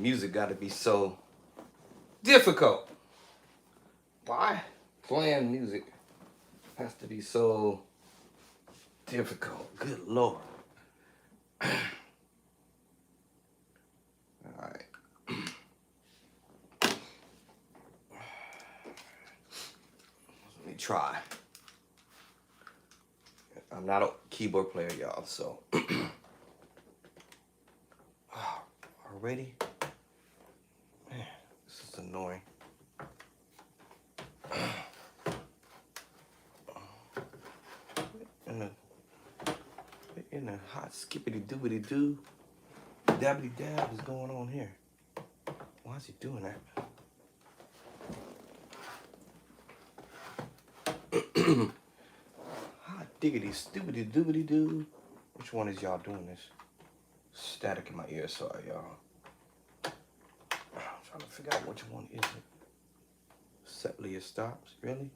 music got to be so difficult? Why playing music has to be so difficult? Good Lord. All right. Let me try. I'm not a keyboard player, y'all, so. Already? Man, this is annoying. In the hot skippity doobity doo, dabbity dab is going on here. Why is he doing that? Hot diggity stupidity doobity doo. Which one is y'all doing this? Static in my ear, sorry y'all. I'm trying to figure out which one is it. Setlier stops, really?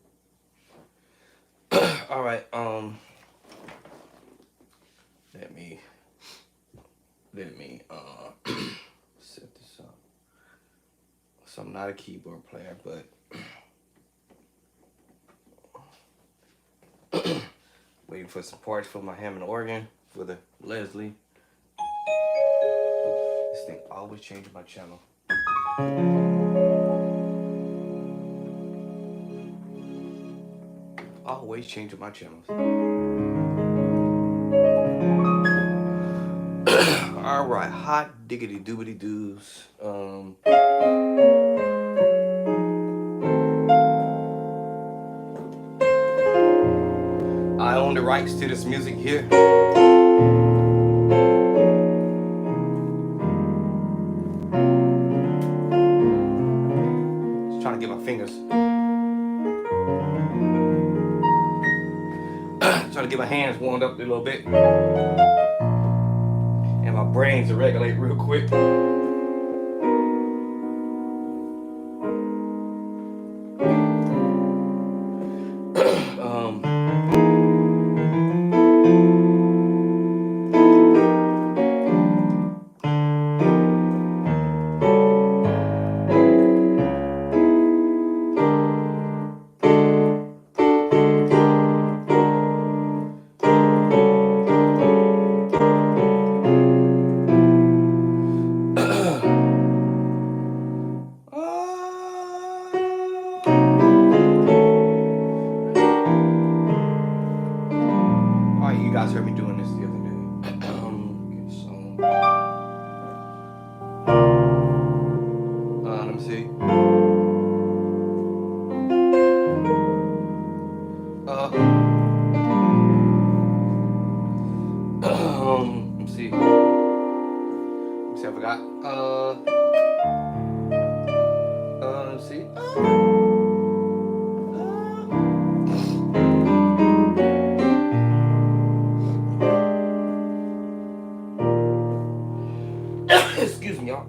All right, let me set this up. So I'm not a keyboard player, but waiting for some parts for my Hammond organ for the Leslie. This thing always changes my channel. Always changing my channels. All right, hot diggity doobity doos. I own the rights to this music here. Just trying to get my fingers. Trying to get my hands warmed up a little bit. And my brain to regulate real quick. You guys heard me doing this the other day. Let me see. Let me see. I forgot. Let's see. Excuse me, y'all.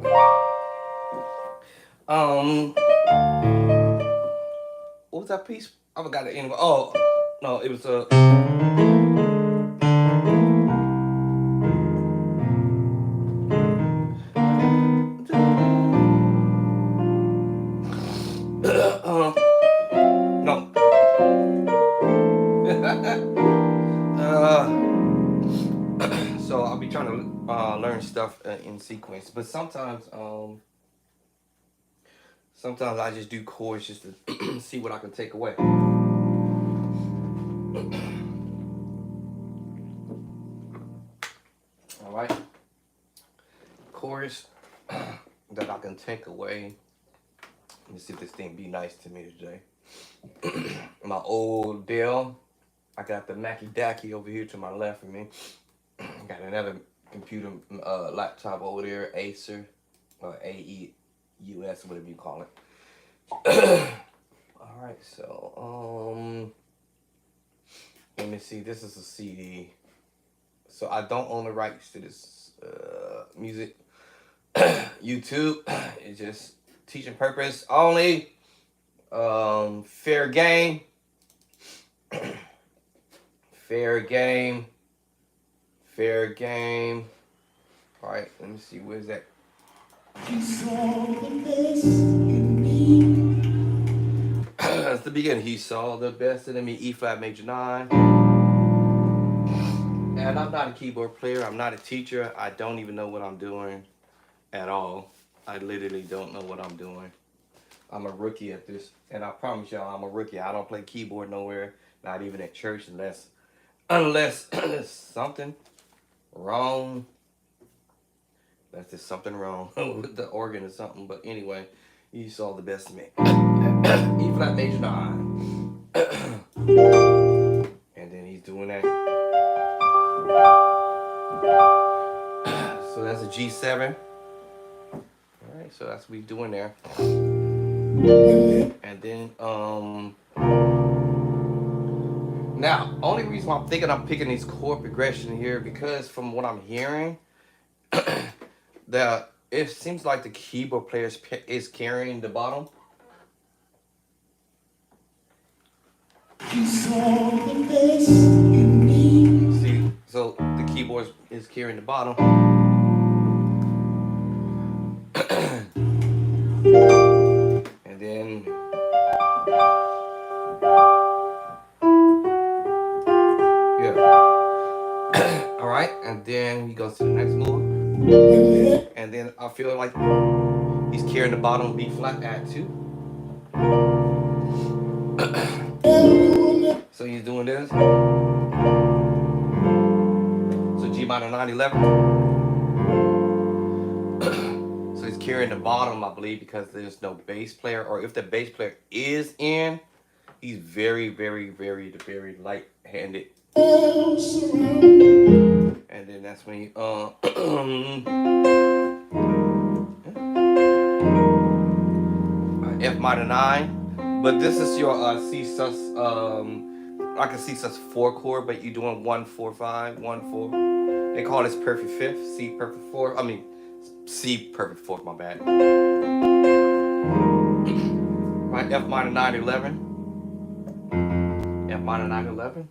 What was that piece? I forgot the end. Oh, no, it was no. So I'll be trying to learn stuff in sequence, but sometimes I just do chords just to see what I can take away. All right, chords that I can take away. Let me see if this thing be nice to me today. My old Dell. I got the Mackie Dacky over here to my left of me. Got another computer laptop over there, Acer, or AEUS, whatever you call it. All right, so let me see. This is a CD, so I don't own the rights to this music. YouTube, it's just teaching purpose only. Fair game. Fair game. Fair game. All right, let me see. Where's that? You saw the best in me. That's the beginning. He saw the best in me. E flat major 9. And I'm not a keyboard player. I'm not a teacher. I don't even know what I'm doing at all. I literally don't know what I'm doing. I'm a rookie at this. And I promise y'all, I'm a rookie. I don't play keyboard nowhere. Not even at church unless something wrong. Unless there's something wrong with the organ or something. But anyway, you saw the best of me. E flat major 9. And then he's doing that. So that's a G7. Alright, so that's what we're doing there. And then now, only reason why I'm thinking I'm picking these chord progression here because from what I'm hearing, it seems like the keyboard player is carrying the bottom. You saw the best in me. See, so the keyboard is carrying the bottom. And then yeah. All right, and then he goes to the next move. And then I feel like he's carrying the bottom B flat add 2. So he's doing this. So G minor 9/11. So he's carrying the bottom, I believe, because there's no bass player, or if the bass player is in, he's very, very, very, very light-handed. And then that's when he F minor 9. But this is your C sus I can C sus 4 chord, but you're doing 1 4 5 1 4. They call this perfect fifth, C perfect 4. I mean C perfect 4th, my bad. Right, F minor 9/11. F minor 9/11.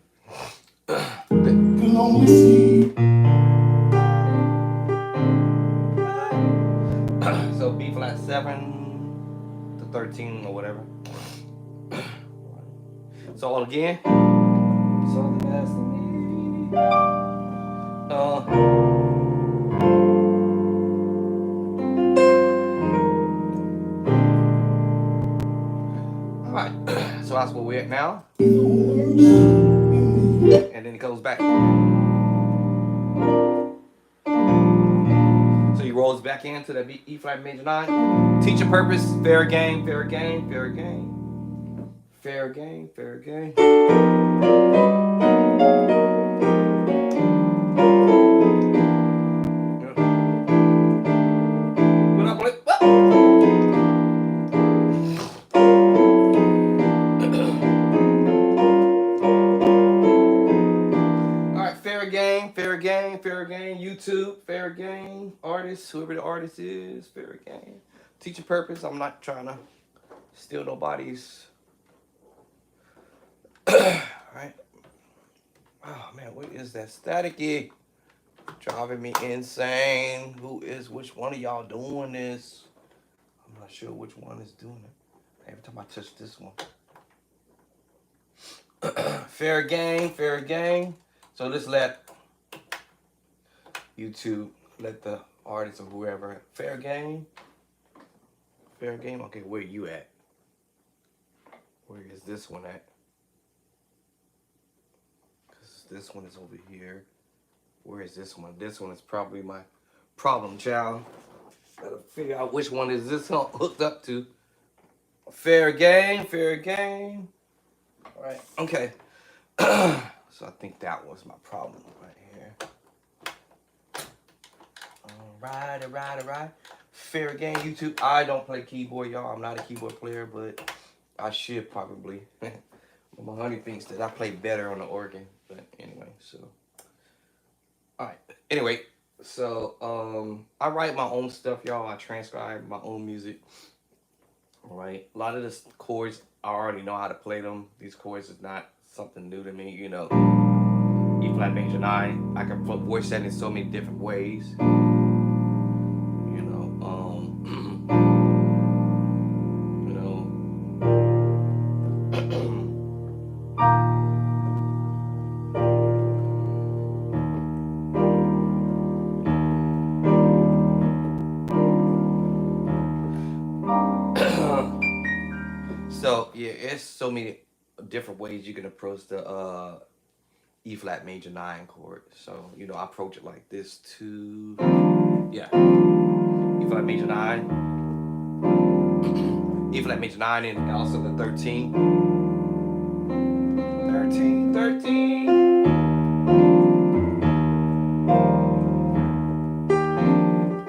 So B flat 7 to 13 or whatever. So again, so the best of me. Alright, so that's where we're at now. And then it goes back. So he rolls back into the E flat major 9. Teaching purpose, fair game, fair game, fair game. Fair game, fair game. What up, Blake? What? Alright, fair game, fair game, fair game. YouTube, fair game. Artist, whoever the artist is, fair game. Teaching purpose, I'm not trying to steal nobody's. Alright. Oh man, what is that staticky? Driving me insane. Which one of y'all doing this? I'm not sure which one is doing it. Every time I touch this one. Fair game, fair game. So just let YouTube, let the artist or whoever, fair game. Fair game, okay, where you at? Where is this one at? Because this one is over here. Where is this one? This one is probably my problem child. Gotta figure out which one is this hooked up to. Fair game, fair game. All right, okay. So I think that was my problem right here. All right. Fair game, YouTube. I don't play keyboard, y'all. I'm not a keyboard player, but I should probably. My honey thinks that I play better on the organ, but anyway, so. All right. Anyway, so I write my own stuff, y'all. I transcribe my own music. All right. A lot of the chords I already know how to play them. These chords is not something new to me, you know. E flat major 9. I can voice that in so many different ways. You know. So yeah, it's so many different ways you can approach the E flat major 9 chord. So I approach it like this too. Yeah, E flat major 9, E flat major 9, and also the 13, 13, 13.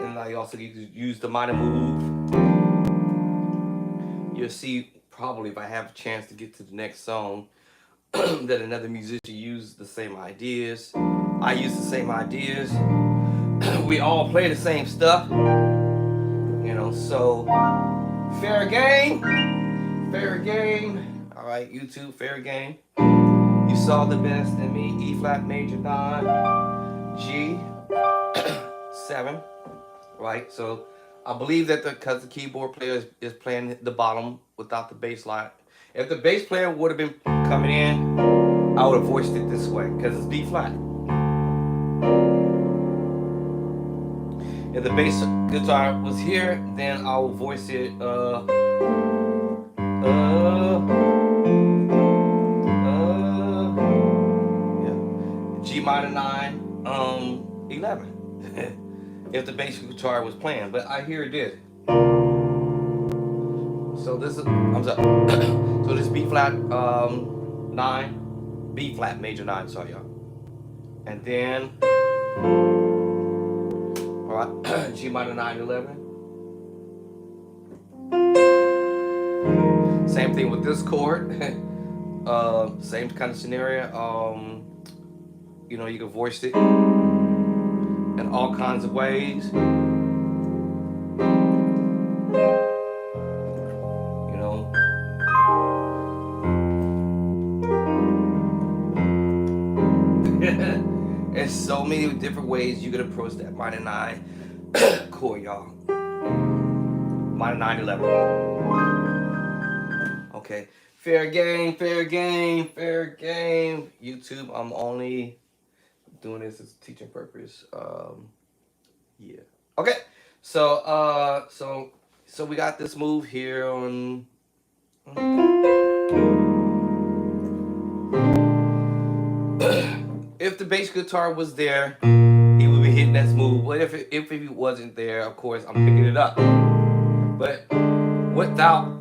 And I also use the minor move. You'll see probably if I have a chance to get to the next song that another musician used the same ideas. I use the same ideas. We all play the same stuff, so fair game, fair game. All right, YouTube, fair game. You saw the best in me. E flat major 9, G 7, right? So I believe that because the keyboard player is playing the bottom without the bass line. If the bass player would have been coming in, I would have voiced it this way because it's B flat. If the bass guitar was here, then I will voice it yeah, G minor 9, 11. If the bass guitar was playing, but I hear it did. So this is so this B flat 9, B flat major 9. Sorry, y'all. And then all right, G minor 9, 11. Same thing with this chord. Same kind of scenario. You can voice it in all kinds of ways. There's so many different ways you can approach that minor 9 chord, y'all. Minor 9, 11. Okay. Fair game, fair game, fair game. YouTube, I'm only doing this as a teaching purpose. Yeah. Okay. So we got this move here on. If the bass guitar was there, he would be hitting that move. But if he wasn't there, of course, I'm picking it up. But without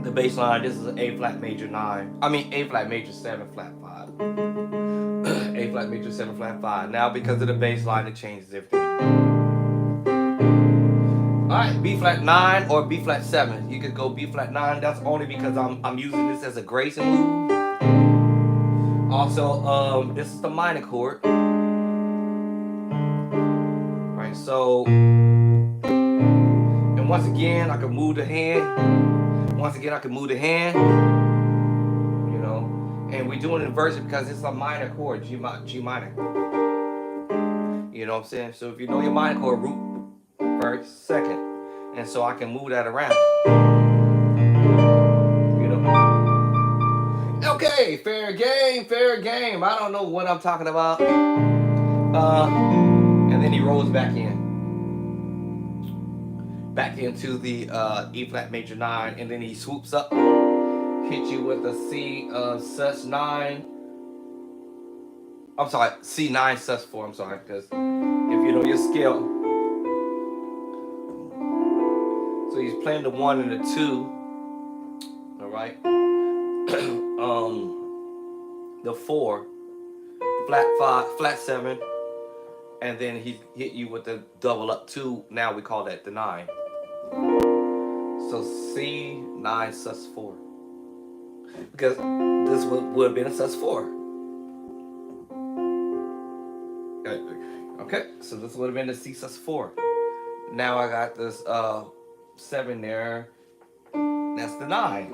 the bass line, this is an A flat major 9. I mean A flat major 7 flat 5. A flat major 7 flat 5. Now because of the bass line, it changes everything. Alright, B flat 9 or B flat 7. You could go B flat 9. That's only because I'm using this as a Grayson move. Also, this is the minor chord. Right, so, and once again, I can move the hand. And we're doing inversion because it's a minor chord, G minor. You know what I'm saying? So if you know your minor chord, root first, second. And so I can move that around. Okay, fair game, fair game. I don't know what I'm talking about. And then he rolls back into the E flat major 9, and then he swoops up, hit you with a C sus 9. I'm sorry, C9 sus 4. I'm sorry, because if you know your scale. So he's playing the 1 and the 2. All right. The 4, flat 5, flat 7, and then he hit you with the double up 2. Now we call that the 9. So C9 sus 4, because this would have been a sus 4. Okay, so this would have been the C sus 4. Now I got this 7 there. That's the 9.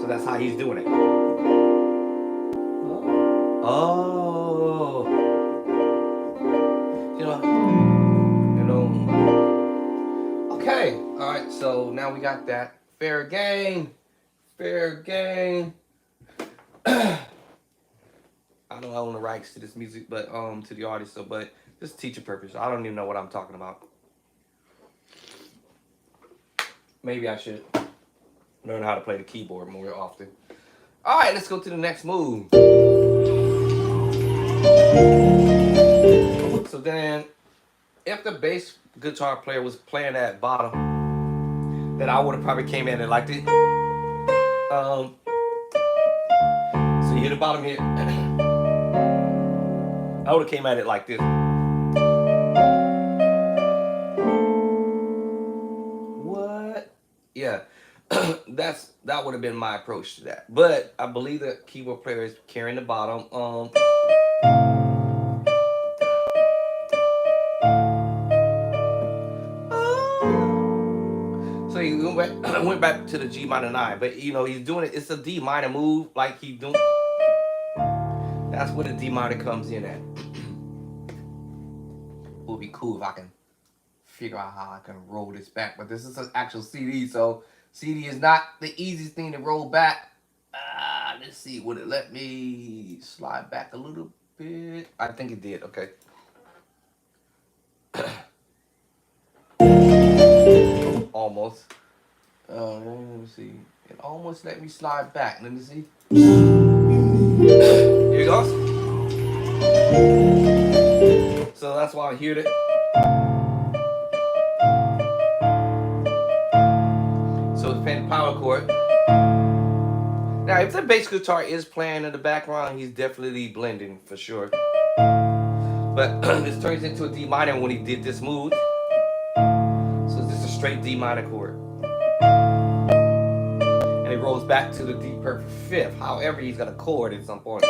So that's how he's doing it. Oh. Okay. All right. So now we got that. Fair game. Fair game. I don't own the rights to this music, but to the artist. So, but just teaching purpose. I don't even know what I'm talking about. maybe I should learn how to play the keyboard more often. All right, let's go to the next move. So then, if the bass guitar player was playing at bottom, then I would have probably came in and like this. So you hit the bottom here. I would have came at it like this. What? Yeah, that would have been my approach to that. But I believe the keyboard player is carrying the bottom. So he went back to the G minor 9, but you know he's doing it. It's a D minor move, like he's doing. That's where the D minor comes in at. It would be cool if I can figure out how I can roll this back, but this is an actual CD, so CD is not the easiest thing to roll back. Let's see, would it let me slide back a little bit? I think it did. Okay. Almost. Let me see. It almost let me slide back. Let me see. Here it goes. So that's why I hear it. So it's playing the power chord. Now, if the bass guitar is playing in the background, he's definitely blending for sure. But this turns into a D minor when he did this move. So this is a straight D minor chord. And it rolls back to the D perfect fifth. However, he's got a chord at some point.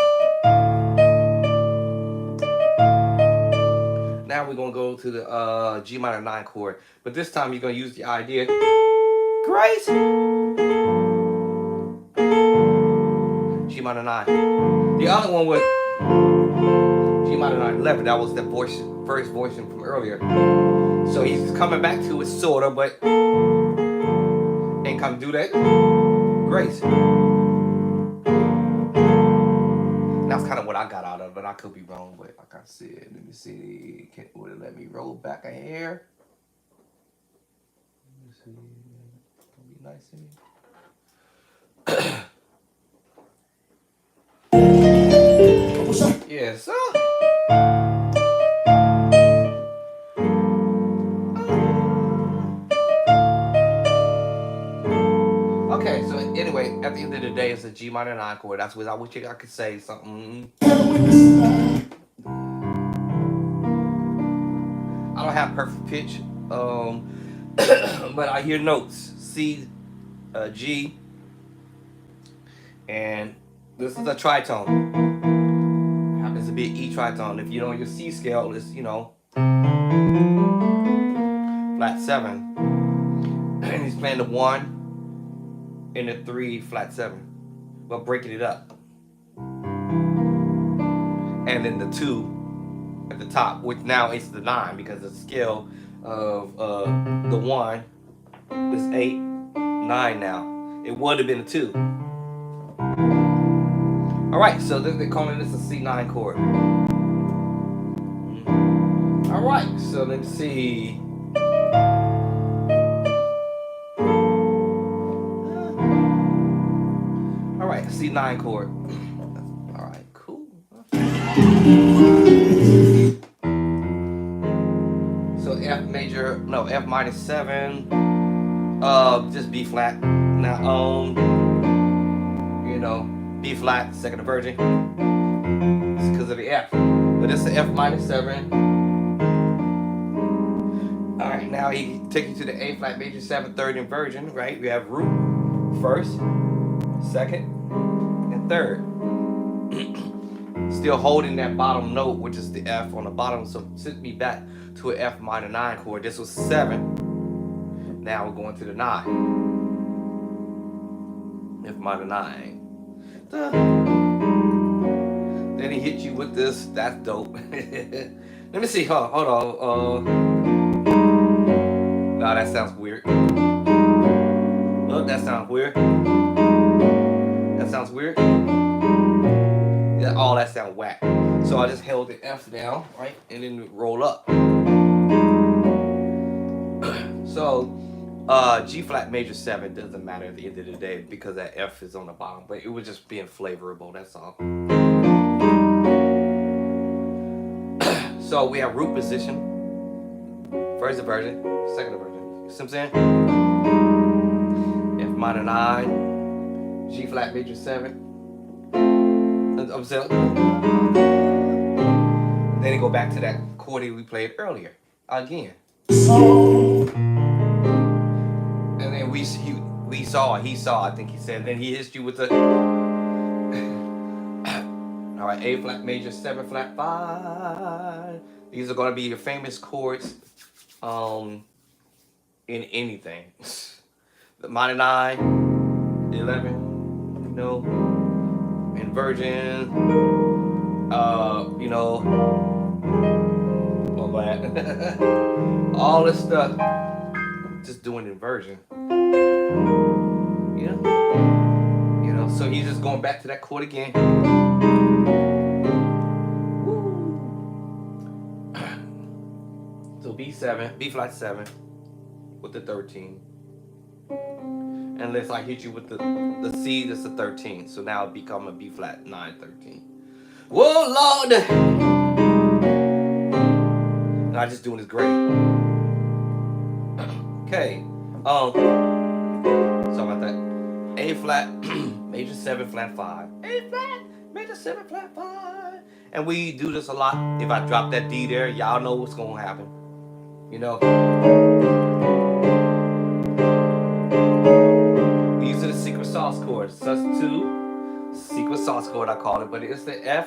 Now we're going to go to the G minor 9 chord. But this time you're going to use the idea. Grace! G minor 9. The other one was G minor 9 11. That was the first voicing from earlier. So he's coming back to it sorta, but ain't come do that. Grace. That's kind of what I got out of it. I could be wrong, but like I said, let me see. Would it let me roll back a hair? Let me see. It'll be nice in here. Yes, sir. Okay, so anyway, at the end of the day, it's a G minor 9 chord. That's what I wish I could say something. I don't have perfect pitch, but I hear notes. C, G, and this is a tritone. Happens to be an E tritone. If you know your C scale, it's, you know, flat 7. And he's playing the 1 and the 3 flat 7. Well, breaking it up. And then the 2 at the top, which now it's the 9 because the scale of the 1 is 8, 9 now. It would have been a 2. All right, so they're calling this a C9 chord. All right, so let's see. All right, C9 chord. All right, cool. So F major, no, F minus 7, just B flat. Now, you know, B flat, second diverging. It's because of the F. But it's the F minus 7. All right, now he takes you to the A flat major 7, third inversion, right? We have root first, second, and third. Still holding that bottom note, which is the F on the bottom, so sent me back to an F minor 9 chord. This was 7. Now we're going to the 9. F minor 9. Then he hit you with this. That's dope. Let me see. Hold on. No, that sounds weird. Oh, that sounds weird. That sounds weird. Yeah, all that sound whack. So I just held the F down, right, and then roll up. So G flat major 7 doesn't matter at the end of the day because that F is on the bottom, but it was just being flavorable, that's all. So we have root position. First inversion, second inversion. You see what I'm saying? F minor 9, G flat major 7. I'm saying. Then you go back to that chord we played earlier again. And then he saw, I think he said, then he hits you with the all right, A flat major 7 flat 5. These are going to be your famous chords in anything. The minor 9, 11, you know, inversion, you know, well, all this stuff, just doing inversion. You know, so he's just going back to that chord again. So B7, B flat 7 with the 13. And let's like hit you with the C, that's the 13. So now it become a B flat 9, 13. Whoa, Lord! And I just doing this great. Okay. Sorry about that. A flat, major 7 flat 5. A flat, major 7 flat 5. And we do this a lot. If I drop that D there, y'all know what's gonna happen. You know. These are the secret sauce chords. sus2, secret sauce chord I call it, but it's the a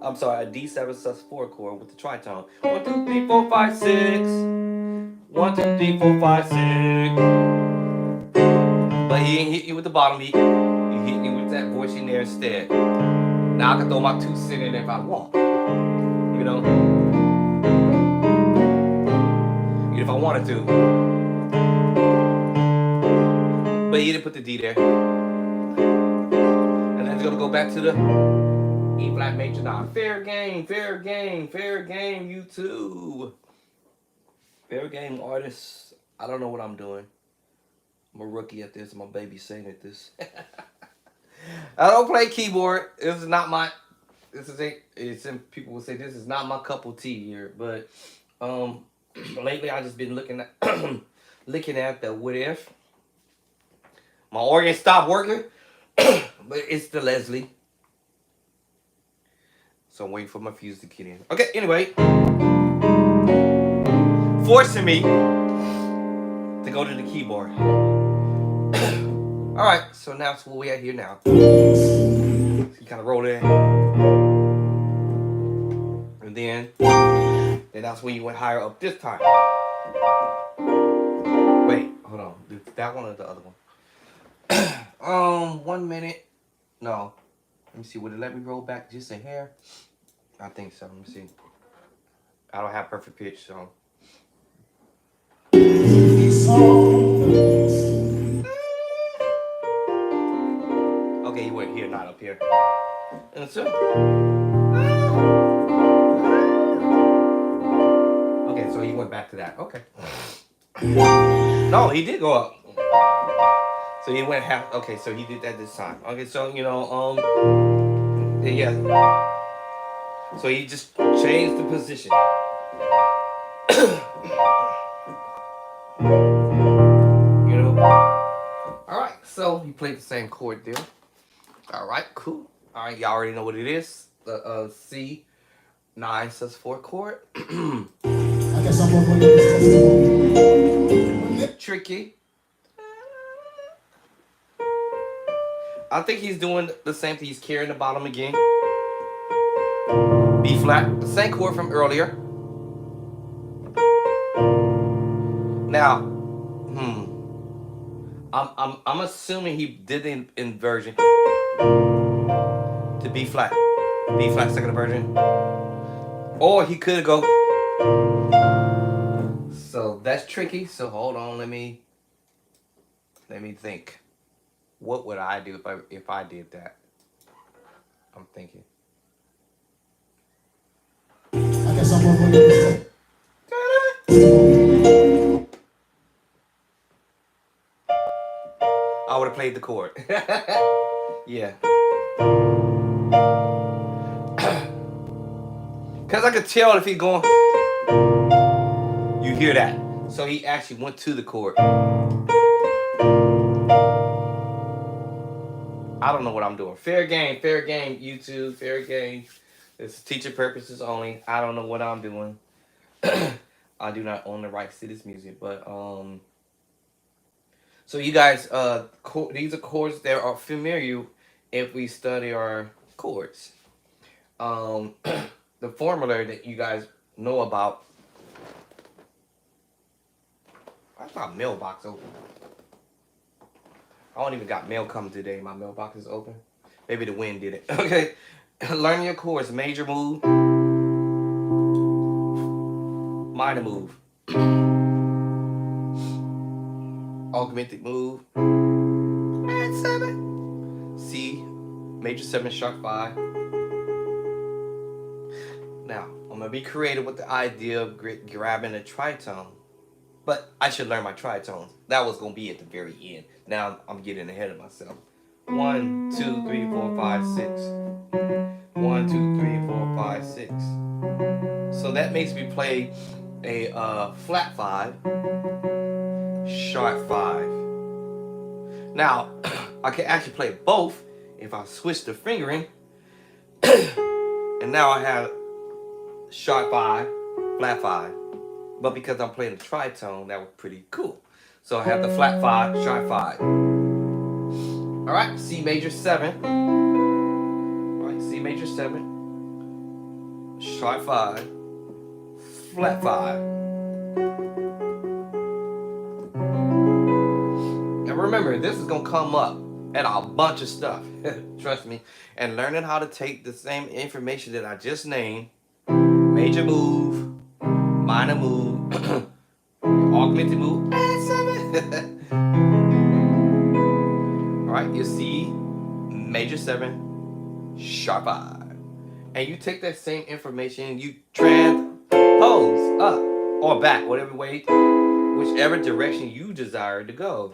D7 sus4 chord with the tritone. 1, 2, 3, 4, 5, 6. 1, 2, 3, 4, 5, 6. But he ain't hit you with the bottom beat. He hit you with that voice in there instead. Now I can throw my 2 cents in if I want. You know? If I wanted to. But he didn't put the D there. And then it's gonna go back to the E flat major 9. Fair game, fair game, fair game, you too. Fair game, artists. I don't know what I'm doing. I'm a rookie at this. I'm a baby saint at this. I don't play keyboard. This is not my. People will say this is not my cup of tea here. But lately I just been looking at the what if. My organ stopped working, but it's the Leslie. So I'm waiting for my fuse to get in. Okay, anyway. Forcing me to go to the keyboard. Alright, so now that's where we at here now. So you kind of roll in. And then that's when you went higher up this time. Wait, hold on. That one or the other one? 1 minute. No. Let me see. Would it let me roll back just a hair? I think so. Let me see. I don't have perfect pitch, so. Okay, you went here, not up here. And so. Okay, so he went back to that. Okay. No, he did go up. So he went half. Okay, so he did that this time. Okay, so you know, yeah. So he just changed the position. You know. All right. So he played the same chord there. All right. Cool. All right. Y'all already know what it is. The C9 sus4 chord. I guess I'm going to this Tricky. I think he's doing the same thing. He's carrying the bottom again. B flat, the same chord from earlier. Now, I'm assuming he did the inversion to B flat second inversion, or he could go. So that's tricky. So hold on, let me think. What would I do if I did that? I'm thinking. I guess I'm going to played the chord. Yeah. Because I could tell if he's going, you hear that. So he actually went to the chord. I don't know what I'm doing. Fair game, YouTube, fair game. It's teacher purposes only. I don't know what I'm doing. I do not own the rights to this music, but so you guys, these are chords that are familiar if we study our chords. The formula that you guys know about. Why's my mailbox open? I don't even got mail coming today. My mailbox is open. Maybe the wind did it. Okay. Learn your chords. Major move. Minor move. Augmented move. And 7. C. Major 7, sharp 5. Now, I'm going to be creative with the idea of grabbing a tritone. But I should learn my tritones. That was going to be at the very end. Now I'm getting ahead of myself. 1, 2, 3, 4, 5, 6. 1, 2, 3, 4, 5, 6. So that makes me play a flat 5, sharp 5. Now, I can actually play both if I switch the fingering. And now I have sharp 5, flat 5. But because I'm playing a tritone, that was pretty cool. So I have the flat 5, sharp 5. All right, C major 7. All right, C major 7, sharp 5, flat 5. Now remember, this is gonna come up at a bunch of stuff. Trust me. And learning how to take the same information that I just named, major move, minor move, augmented move, and 7. All right, you see major 7, sharp 5. And you take that same information, you transpose up or back, whatever way, whichever direction you desire to go.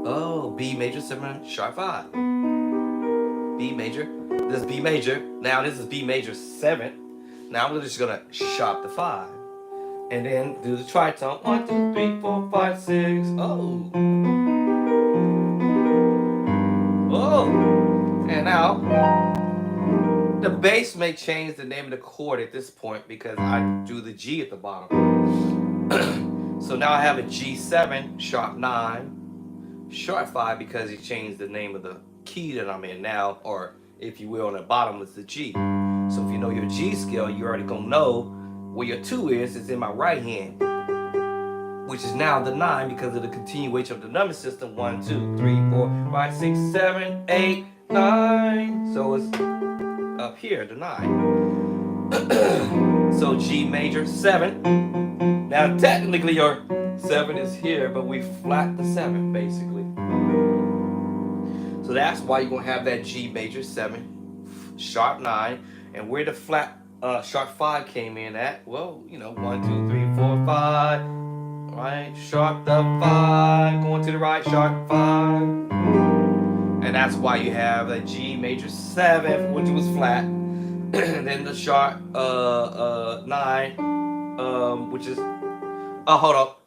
Oh, B major 7, sharp 5. B major, this is B major. Now this is B major 7. Now I'm just gonna sharp the 5. And then do the tritone. 1, 2, 3, 4, 5, 6. Oh. Oh. And now the bass may change the name of the chord at this point because I drew the G at the bottom. So now I have a G7, sharp 9, sharp 5 because he changed the name of the key that I'm in now, or if you will, on the bottom is the G. So if you know your G scale, you're already gonna know where your 2 is. It's in my right hand, which is now the 9 because of the continuation of the number system. 1, 2, 3, 4, 5, 6, 7, 8, 9. So it's up here, the 9. So G major 7. Now technically your 7 is here, but we flat the 7 basically. So that's why you're gonna have that G major 7, sharp 9, and where the flat sharp 5 came in at, well, you know, 1, 2, 3, 4, 5, right? Sharp the 5, going to the right, sharp 5. And that's why you have a G major 7, which was flat, and then the sharp 9, which is, hold up,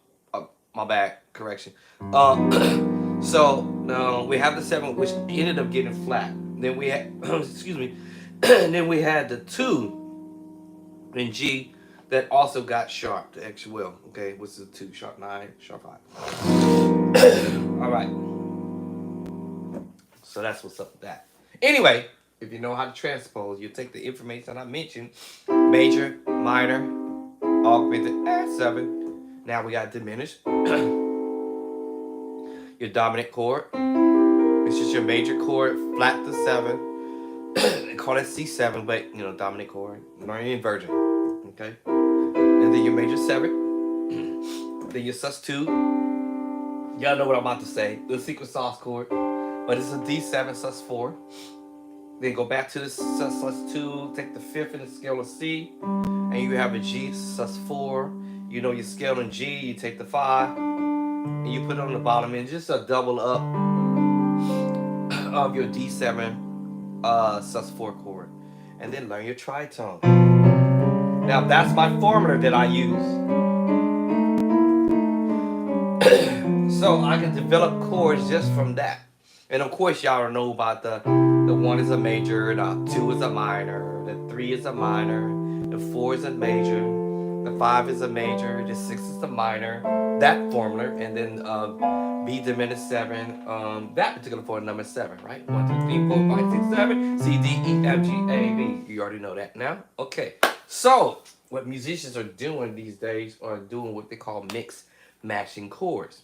my bad, correction. So we have the 7, which ended up getting flat. Then we had, excuse me, and then we had the 2 in G that also got sharp, the actual will. Okay, what's the 2? Sharp 9, sharp 5. All right. So that's what's up with that. Anyway, if you know how to transpose, you take the information I mentioned, major, minor, augmented, and 7. Now we got diminished. Your dominant chord. It's just your major chord, flat to 7. They call it C7, but you know, dominant chord, learn inversion. Okay? And then your major 7. Then your sus2. Y'all know what I'm about to say. The secret sauce chord. But it's a D7 sus4. Then go back to the sus2, take the 5th in the scale of C, and you have a G sus4. You know your scale in G, you take the 5. and you put it on the bottom, and just a double up of your D7 sus4 chord, and then learn your tritone. Now that's my formula that I use. So I can develop chords just from that. And of course y'all know about the 1 is a major, the 2 is a minor, the 3 is a minor, the 4 is a major, the 5 is a major, the 6 is a minor, that formula, and then B diminished 7, that particular formula number 7, right? 1, 2, 3, 4, 5, 6, 7, C, D, E, F, G, A, B. You already know that now? Okay. So what musicians are doing these days are doing what they call mix matching chords.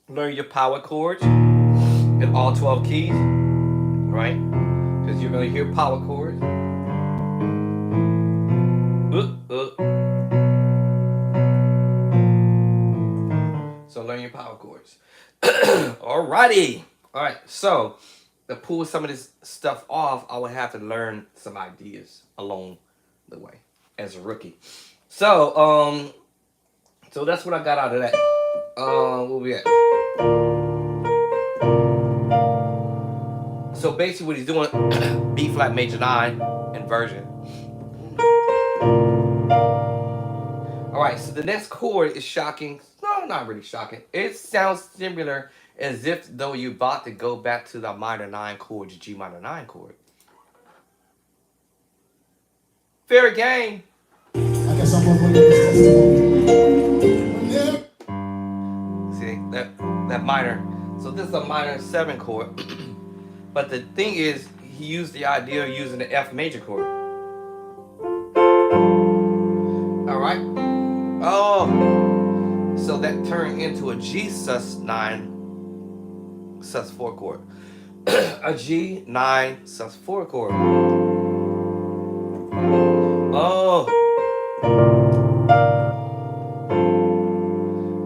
Learn your power chords in all 12 keys, right? Because you're going to hear power chords. So learn your power chords. Alrighty. Alright, so to pull some of this stuff off, I would have to learn some ideas along the way as a rookie. So, so that's what I got out of that. Where we at? So basically what he's doing, B flat major 9 inversion. Alright, so the next chord is shocking. No, not really shocking. It sounds similar as if though you're about to go back to the minor 9 chord, the G minor 9 chord. Fair game. I guess I'm gonna bring this testimony. See, that minor. So this is a minor 7 chord. But the thing is, he used the idea of using the F major chord. Alright. Oh. So that turned into a G sus9 sus4 chord. A G9 sus4 chord. Oh.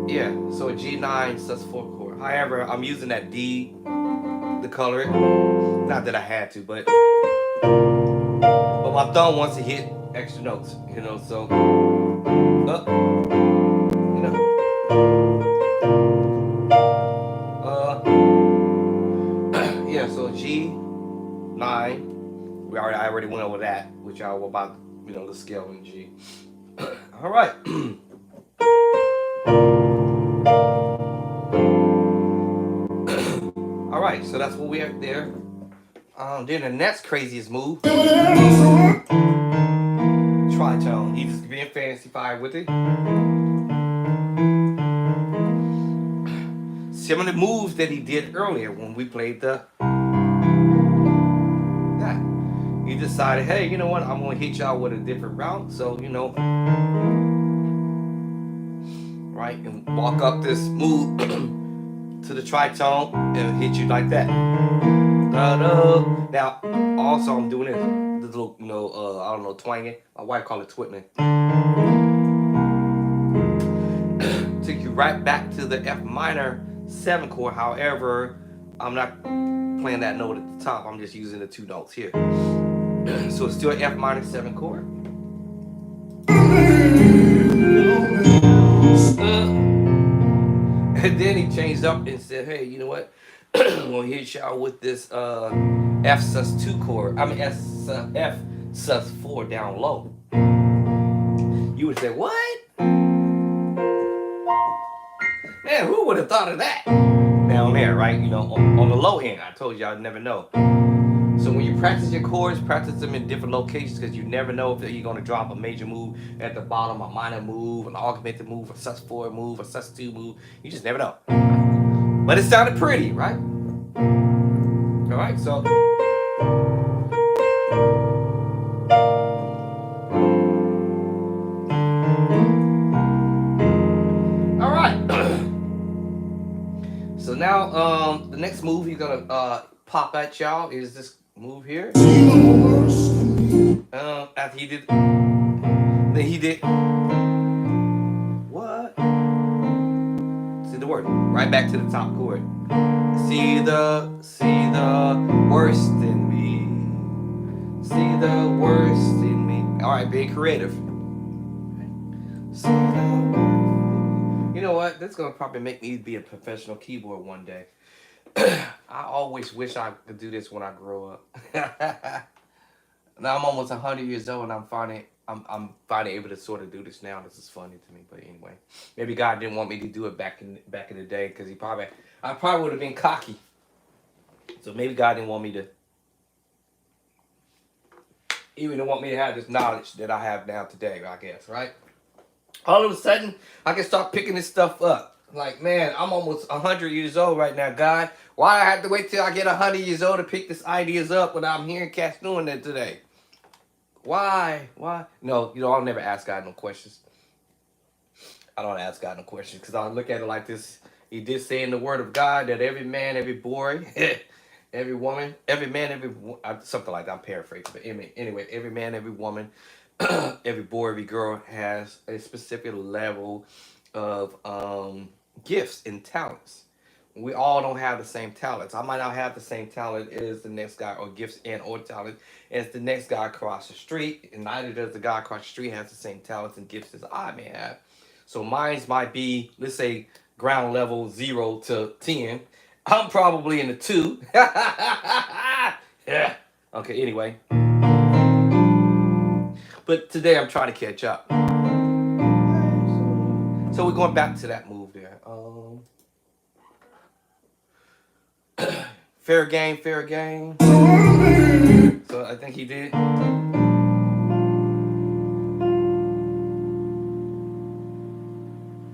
Yeah, so a G9 sus4 chord. However, I'm using that D to color it. Not that I had to, but my thumb wants to hit extra notes, you know, so you know. Yeah, so G9. I already went over that, which I was about, you know, the scale in G. All right. All right, so that's what we have there. Then the next craziest move, tritone. He's just being fancy-fied with it. Similar moves that he did earlier when we played that. He decided, hey, you know what? I'm gonna hit y'all with a different route. So, you know, right, and walk up this move to the tritone and hit you like that. Da-da. Now, also I'm doing this little, you know, I don't know, twanging. My wife called it twitling. Took you right back to the F minor 7 chord. However, I'm not playing that note at the top. I'm just using the 2 notes here. So it's still an F minor 7 chord. And then he changed up and said, hey, you know what? I'm gonna hit y'all with this F sus2 chord. I mean F sus4 down low. You would say, what? Man, who would have thought of that? Down there, right? You know, on the low end. I told you I'd never know. So when you practice your chords, practice them in different locations because you never know if you're going to drop a major move at the bottom, a minor move, an augmented move, a sus4 move, a sus2 move. You just never know. But it sounded pretty, right? All right, so. All right. So now the next move he's going to pop at y'all is this move here. After he did, then he did what? See the word right back to the top chord. See the worst in me. See the worst in me. All right, being creative. See the worst. You You know what? That's gonna probably make me be a professional keyboard one day. I always wish I could do this when I grow up. Now I'm almost 100 years old, and I'm finally able to sort of do this now. This is funny to me, but anyway, maybe God didn't want me to do it back in the day because I probably would have been cocky. So maybe God didn't want me to. He didn't want me to have this knowledge that I have now today. I guess, right? All of a sudden, I can start picking this stuff up. Like, man, I'm almost 100 years old right now, God. Why I have to wait till I get 100 years old to pick these ideas up when I'm hearing cats doing that today? Why? Why? No, I'll never ask God no questions. I don't ask God no questions because I look at it like this. He did say in the Word of God that every man, every boy, every woman, every man, something like that. I'm paraphrasing, but anyway, every man, every woman, every boy, every girl has a specific level of gifts and talents. We all don't have the same talents. I might not have the same talent as the next guy, or gifts and or talent as the next guy across the street, and neither does the guy across the street has the same talents and gifts as I may have. So mine's might be, let's say, ground level 0 to 10. I'm probably in the 2. Yeah. Okay, anyway. But today I'm trying to catch up. So we're going back to that move there. Fair game, fair game. So I think he did. All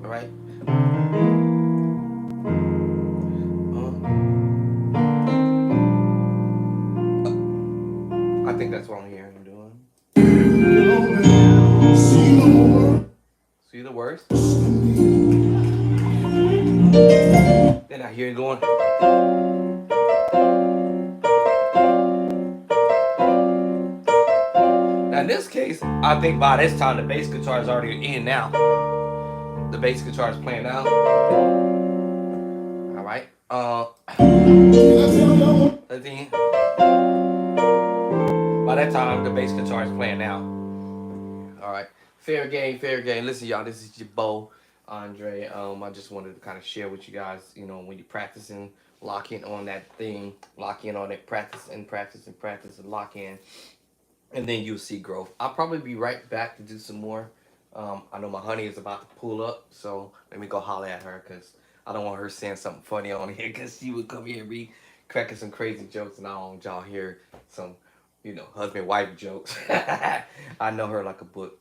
right. I think that's what I'm hearing him doing. See the words? Then I hear him going. Now in this case, I think by this time the bass guitar is already in now. The bass guitar is playing now. All right. By that time, the bass guitar is playing now. All right. Fair game, fair game. Listen, y'all, this is your Bo, Andre. I just wanted to kind of share with you guys, when you're practicing, lock in on that thing, lock in on it, practice and practice and practice and lock in, and then you'll see growth. I'll probably be right back to do some more. I know my honey is about to pull up, so let me go holler at her because I don't want her saying something funny on here because she would come here and be cracking some crazy jokes, and I don't want y'all hear some, husband-wife jokes. I know her like a book.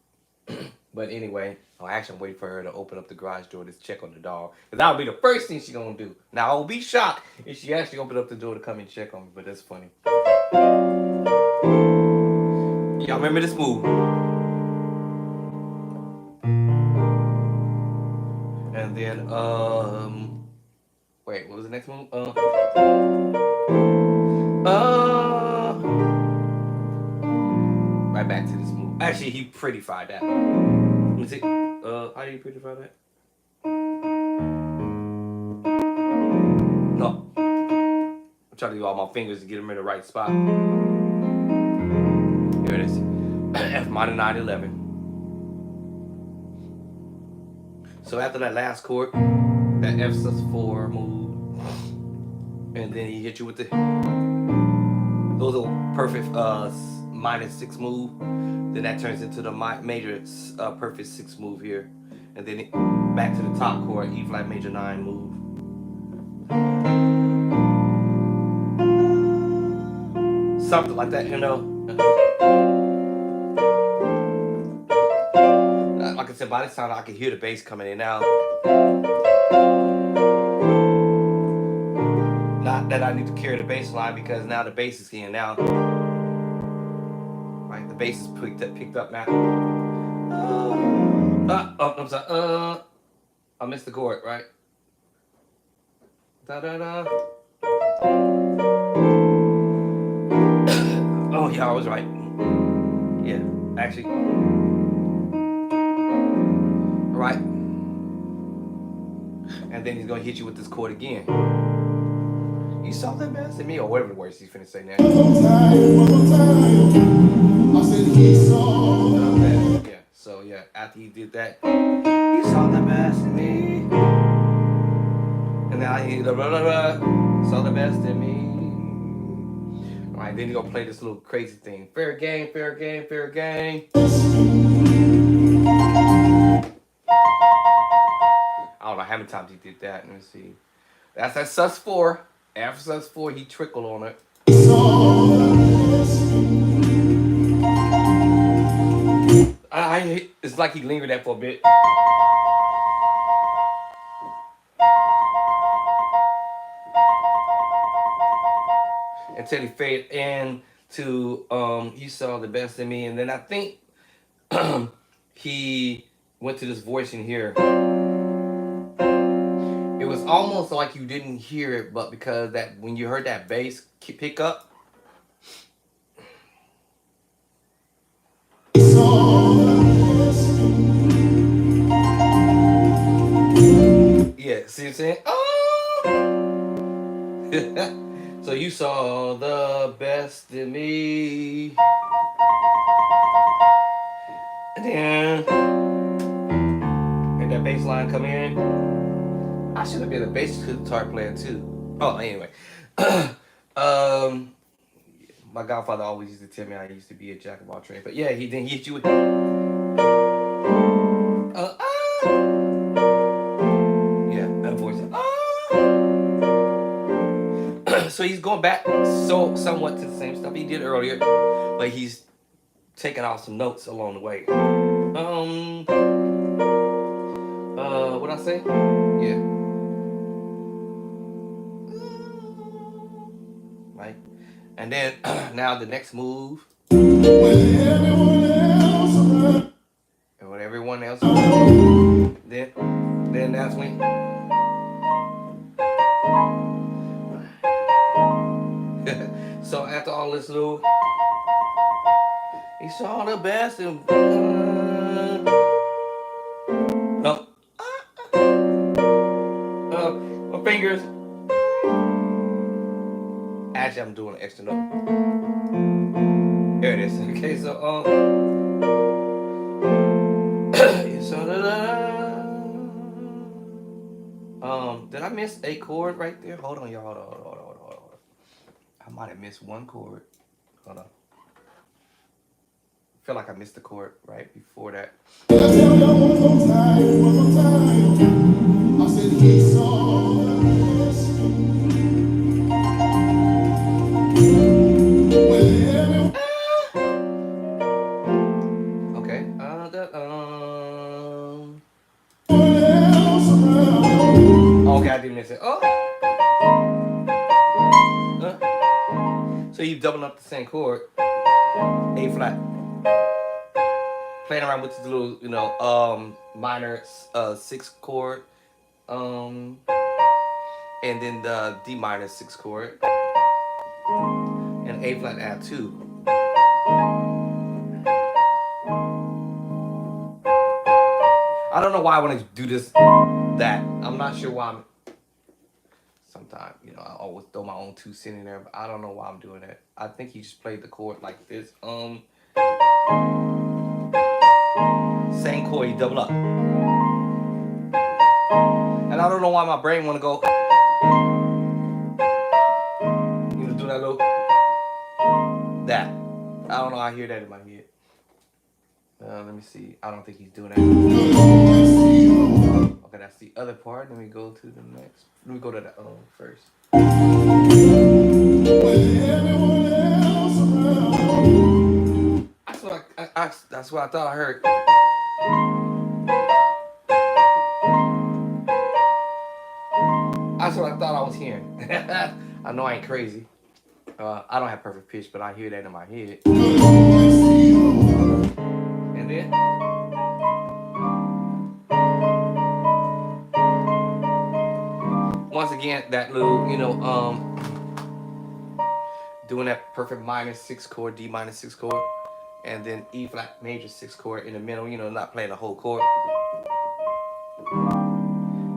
But anyway, I'm waiting for her to open up the garage door to check on the dog. Because that would be the first thing she's going to do. Now, I will be shocked if she actually opened up the door to come and check on me, but that's funny. Y'all remember this move? And then, wait, what was the next move? Right back to this move. Actually, he prettified that. Let me see. How do you prettify that? No. I'm trying to do all my fingers to get them in the right spot. Here it is. F minor 911. So after that last chord, that F sus4 move, and then he hit you with the those are perfect minor 6 move. Then that turns into the major perfect 6 move here, and then back to the top chord, E flat major 9 move. Something like that, Like I said, by this time I can hear the bass coming in now. Not that I need to carry the bass line because now the bass is in now. Right, the bass is picked up now. I'm sorry. I missed the chord, right? Da da da. Oh yeah, I was right. Yeah, actually. Right. And then he's gonna hit you with this chord again. You saw that mess in me, or whatever the words he's finna say now. Yeah, so yeah, after he did that, you saw the mess in me. And now he the blah, blah, blah, saw the best in me. All right, then he gonna play this little crazy thing. Fair game, fair game, fair game. I don't know how many times he did that. Let me see. That's that sus4. After sus4, he trickled on it. It's like he lingered there for a bit. Until he faded in to he saw the best in me. And then I think he went to this voice in here. It was almost like you didn't hear it, but because that when you heard that bass pick up, yeah, see what I'm saying? Oh! So you saw the best in me. And then and that bass line come in. I should have been a bass guitar player too. Oh, anyway. My godfather always used to tell me I used to be a jack of all trades. But yeah, he hit you with yeah, that voice. So he's going back somewhat to the same stuff he did earlier, but he's taking out some notes along the way. What I say? Yeah. Right. And then now the next move. And when everyone else around, then that's when. So after all this little, he saw the best and my fingers. Actually, I'm doing an extra note. Here it is. Okay, so you saw did I miss a chord right there? Hold on, y'all. Hold on. I might have missed one chord. Hold on. I feel like I missed the chord right before that. I said he saw the best. Okay. Okay, I didn't miss it. Oh. So you doubling up the same chord, A flat. Playing around with the little, minor 6 chord, and then the D minor 6 chord, and A flat add 2. I don't know why I want to do this, that. I'm not sure why sometimes, I always throw my own 2 cents in there, but I don't know why I'm doing that. I think he just played the chord like this. Same chord, he double up. And I don't know why my brain want to go, do that little, that. I don't know, I hear that in my head. Let me see. I don't think he's doing that. Okay, that's the other part. Let me go to the next. Let me go to the first. That's what I thought I heard. That's what I thought I was hearing. I know I ain't crazy. I don't have perfect pitch, but I hear that in my head. And then once again, that little, doing that perfect minor 6 chord, D minor 6 chord, and then E flat major 6 chord in the middle, not playing the whole chord.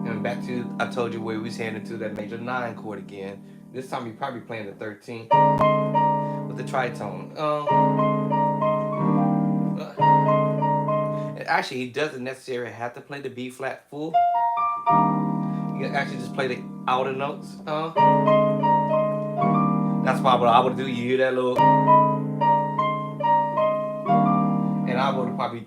And back to, I told you where we was heading to that major 9 chord again. This time you're probably playing the 13th with the tritone. And actually, he doesn't necessarily have to play the B flat full. You can actually just play the outer notes. That's probably what I would do. You hear that little, and I would probably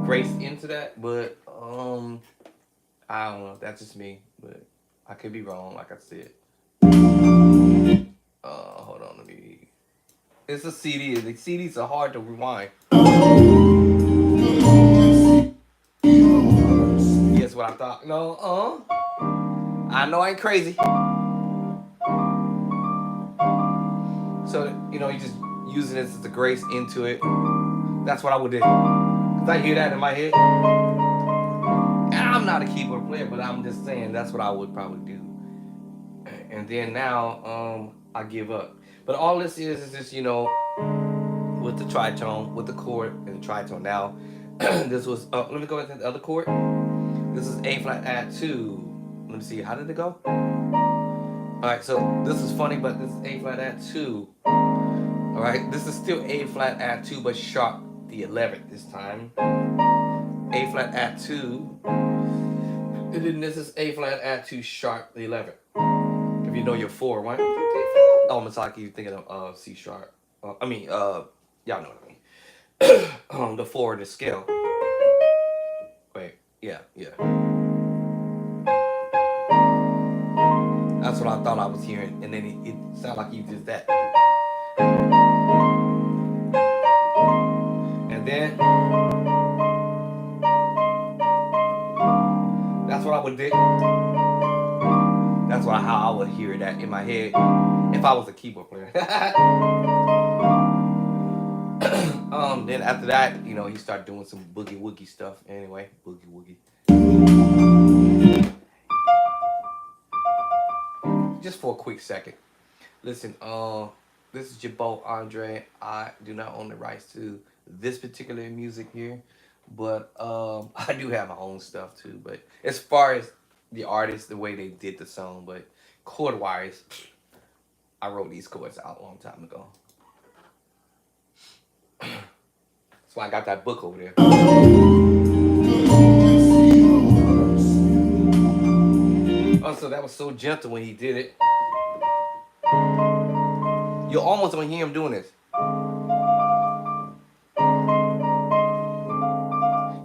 grace into that, but I don't know. That's just me, but I could be wrong. Like I said. Hold on, let me. It's a CD. The CDs are hard to rewind. Guess what I thought? No, I know I ain't crazy. So you just using this as a grace into it. That's what I would do. Cause I hear that in my head. And I'm not a keyboard player, but I'm just saying that's what I would probably do. And then now, I give up. But all this is just with the tritone, with the chord and the tritone. Now, this was. Let me go into the other chord. This is A flat add 2. Let me see. How did it go? All right. So this is funny, but this is A flat add 2. All right. This is still A flat add 2, but sharp the 11th this time. A flat add 2. And then this is A flat add 2 sharp the 11th. If you know your 4, right? Oh, Masaki, you're thinking of C sharp. Y'all know what I mean. The 4 in the scale. Wait, yeah. That's what I thought I was hearing, and then it sounded like you did that. And then that's what I would do. That's how I would hear that in my head if I was a keyboard player. Then after that, he started doing some boogie woogie stuff. Anyway, boogie woogie. Just for a quick second. Listen, this is your boy Andre. I do not own the rights to this particular music here, but I do have my own stuff too. But as far as the artist, the way they did the song, but chord wise, I wrote these chords out a long time ago. That's why I got that book over there. Oh, so that was so gentle when he did it. You almost don't hear him doing this.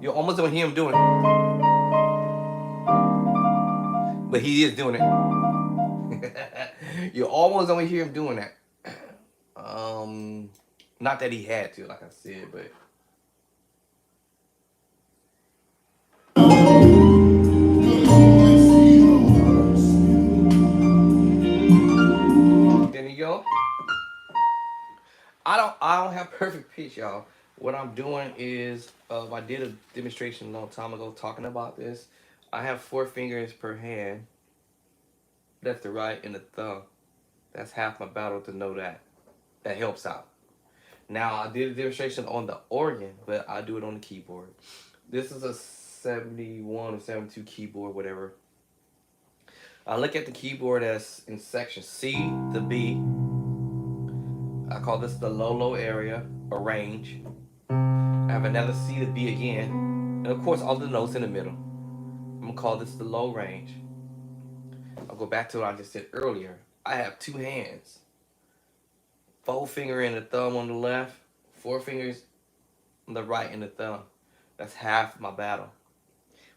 You almost don't hear him doing it. But he is doing it. You almost don't hear him doing that. Not that he had to, like I said, but there you go. I don't have perfect pitch, y'all. What I'm doing is I did a demonstration a long time ago talking about this. I have 4 fingers per hand. That's the right and the thumb. That's half my battle to know that. That helps out. Now I did a demonstration on the organ, but I do it on the keyboard. This is a 71 or 72 keyboard, whatever. I look at the keyboard as in section C to B. I call this the low area or range. I have another C to B again. And of course all the notes in the middle. I'm gonna call this the low range. I'll go back to what I just said earlier. I have 2 hands. 4 finger and the thumb on the left, 4 fingers on the right and the thumb. That's half my battle.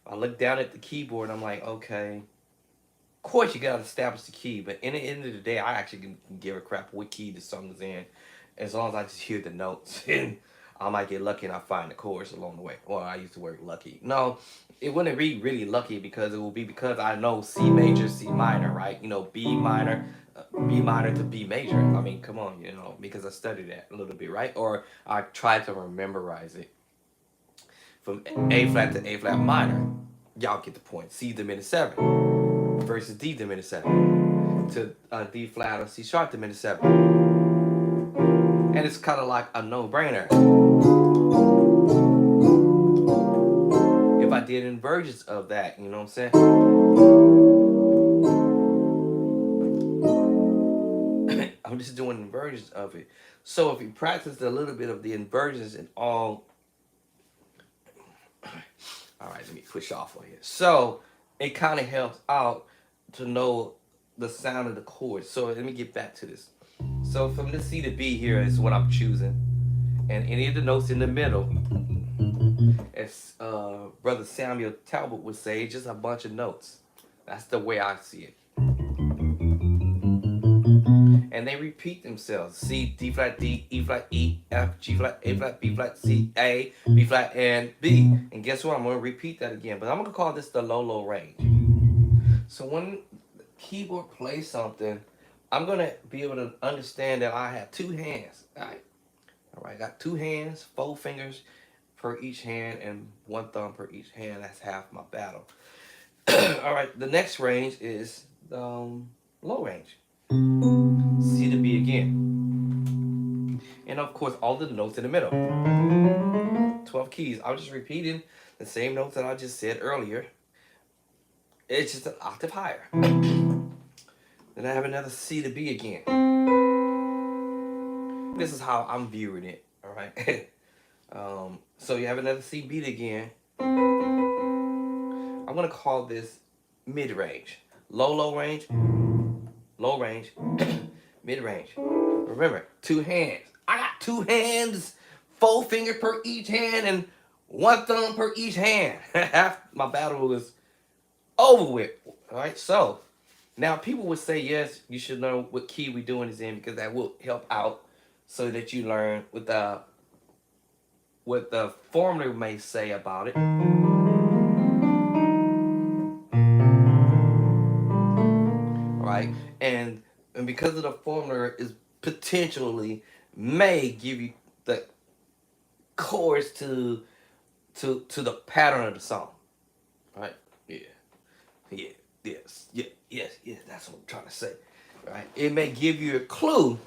I look down at the keyboard, I'm like, okay. Of course, you gotta establish the key, but in the end of the day, I actually can give a crap what key the song is in, as long as I just hear the notes. And I might get lucky and I find the chorus along the way. Or I used to word lucky. No, it wouldn't be really lucky because it will be because I know C major, C minor, right? B minor to B major. I mean, come on, because I studied that a little bit, right? Or I tried to memorize it from A flat to A flat minor. Y'all get the point. C diminished 7 versus D diminished 7 to D flat or C sharp diminished 7. And it's kind of like a no-brainer. If I did inversions of that, you know what I'm saying? I'm just doing inversions of it. So if you practice a little bit of the inversions and all right, let me push off on here. So it kind of helps out to know the sound of the chords. So let me get back to this. So from the C to B here is what I'm choosing, and any of the notes in the middle, as Brother Samuel Talbot would say, it's just a bunch of notes. That's the way I see it. And they repeat themselves. C, D flat, D, E flat, E, F, G flat, A flat, B flat, C, A, B flat, and B. And guess what? I'm going to repeat that again. But I'm going to call this the low range. So when the keyboard plays something, I'm going to be able to understand that I have two hands. All right, I got two hands, 4 fingers per each hand, and 1 thumb per each hand. That's half my battle. All right, the next range is low range. C to B again. And of course, all the notes in the middle. 12 keys. I'm just repeating the same notes that I just said earlier. It's just an octave higher. Then I have another C to B again. This is how I'm viewing it, all right? So you have another C beat again. I'm gonna call this mid-range. Low range, low range, mid-range. Remember, 2 hands. I got 2 hands, 4 fingers per each hand, and 1 thumb per each hand. Half my battle is over with. All right, so now people would say, yes, you should know what key we're doing is in, because that will help out so that you learn what the formula may say about it. Right? And because of the formula is potentially may give you the chords to the pattern of the song. Right? Yeah. Yes, that's what I'm trying to say. Right? It may give you a clue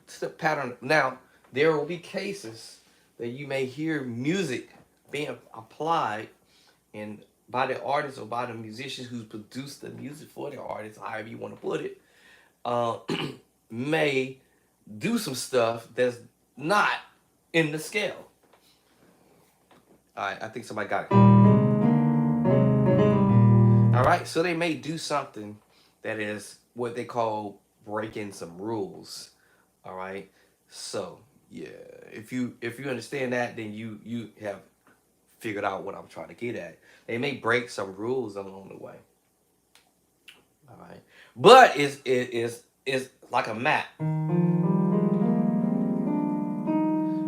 to the pattern. Now, there will be cases that you may hear music being applied and by the artist or by the musicians who produced the music for the artist, however you want to put it, may do some stuff that's not in the scale. All right, I think somebody got it. All right, so they may do something that is what they call breaking some rules. All right, so yeah, if you understand that, then you have figured out what I'm trying to get at. They may break some rules along the way. All right, but it's like a map,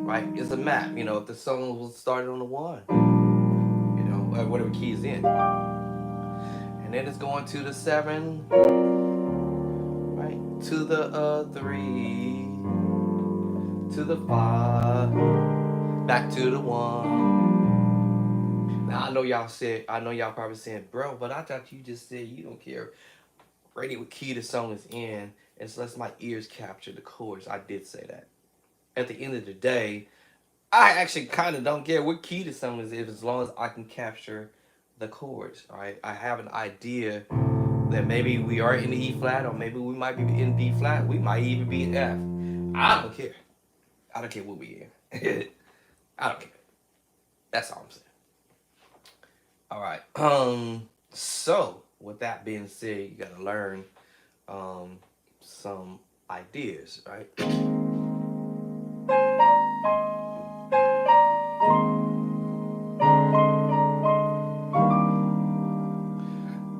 right? It's a map. You know, if the song was started on the 1, you know, whatever key is in, and then it's going to the 7, right? To the 3, to the 5, back to the 1. Now I know y'all probably saying, bro, but I thought you just said you don't care really what key the song is in, unless my ears capture the chords. I did say that. At the end of the day, I actually kind of don't care what key the song is in, as long as I can capture the chords. All right, I have an idea that maybe we are in the E flat, or maybe we might be in B flat. We might even be in F. I don't care. I don't care what we in. I don't care. That's all I'm saying. All right. So with that being said, you gotta learn some ideas, right?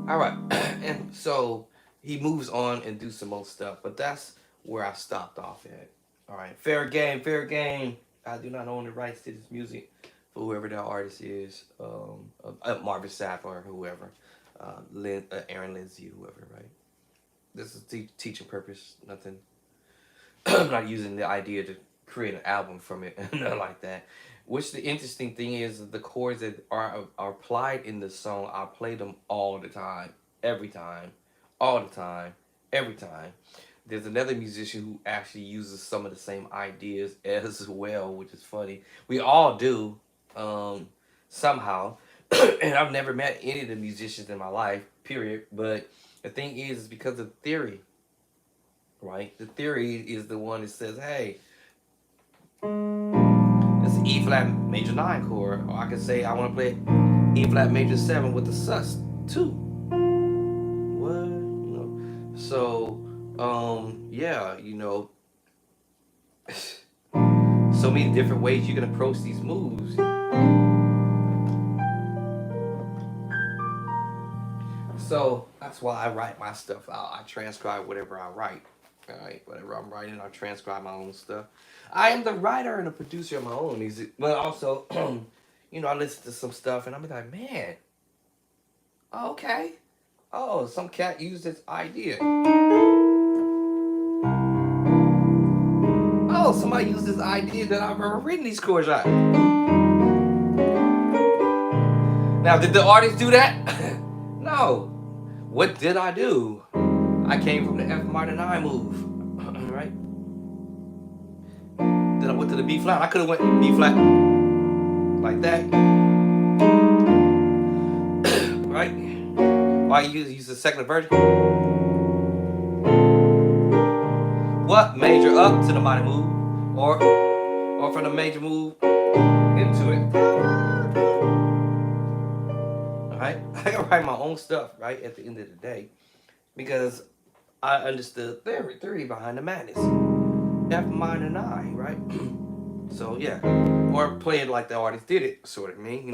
All right. And so he moves on and do some more stuff, but that's where I stopped off at. All right. Fair game, fair game. I do not own the rights to this music for whoever that artist is, Marvin Sapp or whoever, Aaron Lindsay, whoever, right? This is teaching purpose, nothing. I'm not using the idea to create an album from it, nothing like that. Which the interesting thing is the chords that are applied in the song, I play them all the time, every time, all the time, every time. There's another musician who actually uses some of the same ideas as well, which is funny. We all do, somehow. And I've never met any of the musicians in my life, period. But the thing is because of theory, right? The theory is the one that says, hey, it's an E flat major 9 chord, or I could say I want to play E flat major 7 with the sus 2. What? So, yeah, so many different ways you can approach these moves. So that's why I write my stuff out. I transcribe whatever I write. All right, whatever I'm writing, I transcribe my own stuff. I am the writer and the producer of my own music, but also, I listen to some stuff and I'm like, man, okay, oh, some cat used this idea. Oh, somebody used this idea that I've ever written these chords out. Now, did the artist do that? No. What did I do? I came from the F minor 9 move, right? Then I went to the B flat. I could have went B flat like that, right? Why you use the second version? What major up to the minor move, or from the major move into it? All right, I can write my own stuff, right? At the end of the day, because I understood theory behind the madness. F minor 9, right? So yeah, or play it like the artist did it, sort of mean,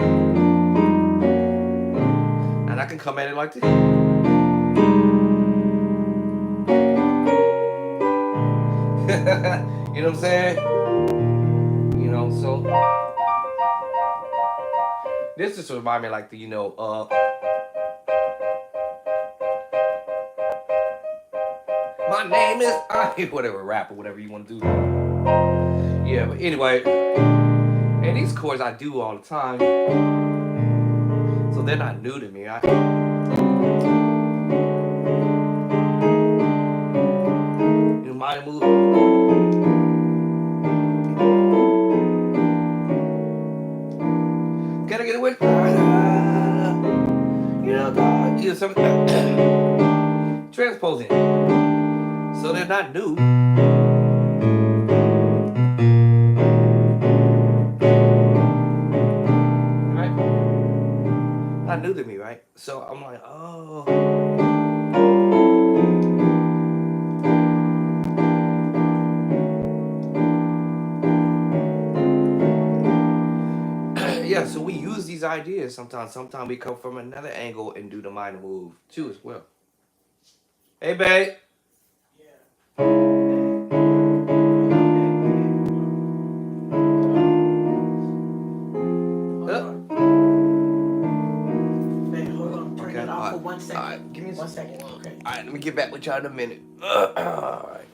And I can come at it like this. You know what I'm saying? So this just remind me like the, my name is whatever rap or whatever you want to do. Yeah, but anyway, and these chords I do all the time, so they're not new to me. Minor move. Can I get away? Something transposing. So they're not new. Right? Not new to me, right? So I'm like, oh. Yeah, so we use these ideas sometimes. Sometimes we come from another angle and do the minor move too as well. Hey, babe. Yeah. Hold on. Turn it off for 1 second. All right, give me 1 second. Okay. All right, let me get back with y'all in a minute. All right.